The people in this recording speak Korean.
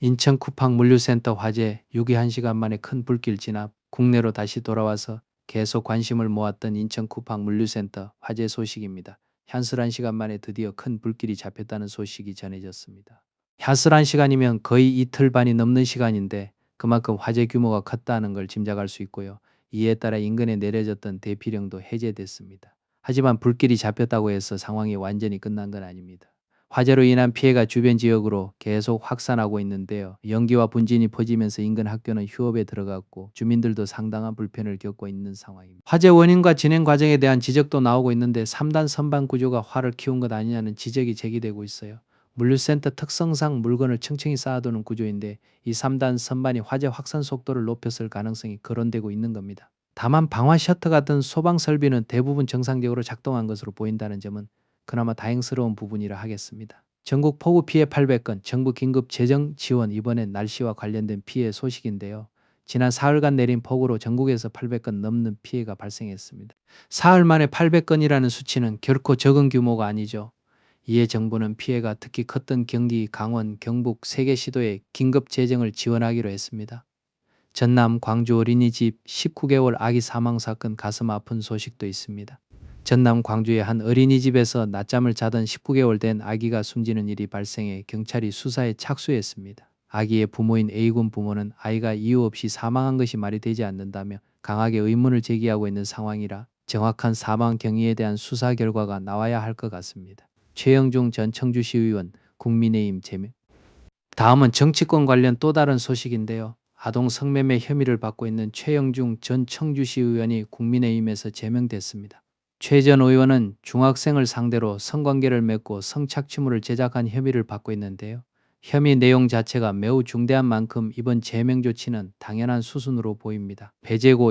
인천 쿠팡 물류센터 화재 6일 1시간 만에 큰 불길 진압, 국내로 다시 돌아와서 계속 관심을 모았던 인천 쿠팡 물류센터 화재 소식입니다. 현슬 1시간 만에 드디어 큰 불길이 잡혔다는 소식이 전해졌습니다. 현슬 1시간이면 거의 이틀 반이 넘는 시간인데 그만큼 화재 규모가 컸다는 걸 짐작할 수 있고요. 이에 따라 인근에 내려졌던 대피령도 해제됐습니다. 하지만 불길이 잡혔다고 해서 상황이 완전히 끝난 건 아닙니다. 화재로 인한 피해가 주변 지역으로 계속 확산하고 있는데요. 연기와 분진이 퍼지면서 인근 학교는 휴업에 들어갔고 주민들도 상당한 불편을 겪고 있는 상황입니다. 화재 원인과 진행 과정에 대한 지적도 나오고 있는데 3단 선반 구조가 화를 키운 것 아니냐는 지적이 제기되고 있어요. 물류센터 특성상 물건을 층층이 쌓아두는 구조인데 이 3단 선반이 화재 확산 속도를 높였을 가능성이 거론되고 있는 겁니다. 다만 방화 셔터 같은 소방 설비는 대부분 정상적으로 작동한 것으로 보인다는 점은 그나마 다행스러운 부분이라 하겠습니다. 전국 폭우 피해 800건, 정부 긴급 재정 지원. 이번엔 날씨와 관련된 피해 소식인데요. 지난 사흘간 내린 폭우로 전국에서 800건 넘는 피해가 발생했습니다. 사흘 만에 800건이라는 수치는 결코 적은 규모가 아니죠. 이에 정부는 피해가 특히 컸던 경기, 강원, 경북 3개 시도에 긴급 재정을 지원하기로 했습니다. 전남 광주 어린이집 19개월 아기 사망 사건, 가슴 아픈 소식도 있습니다. 전남 광주의 한 어린이집에서 낮잠을 자던 19개월 된 아기가 숨지는 일이 발생해 경찰이 수사에 착수했습니다. 아기의 부모인 A군 부모는 아이가 이유 없이 사망한 것이 말이 되지 않는다며 강하게 의문을 제기하고 있는 상황이라 정확한 사망 경위에 대한 수사 결과가 나와야 할 것 같습니다. 최영중 전 청주시 의원, 국민의힘 제명. 다음은 정치권 관련 또 다른 소식인데요. 아동 성매매 혐의를 받고 있는 최영중 전 청주시 의원이 국민의힘에서 제명됐습니다. 최 전 의원은 중학생을 상대로 성관계를 맺고 성착취물을 제작한 혐의를 받고 있는데요. 혐의 내용 자체가 매우 중대한 만큼 이번 제명 조치는 당연한 수순으로 보입니다. 배제고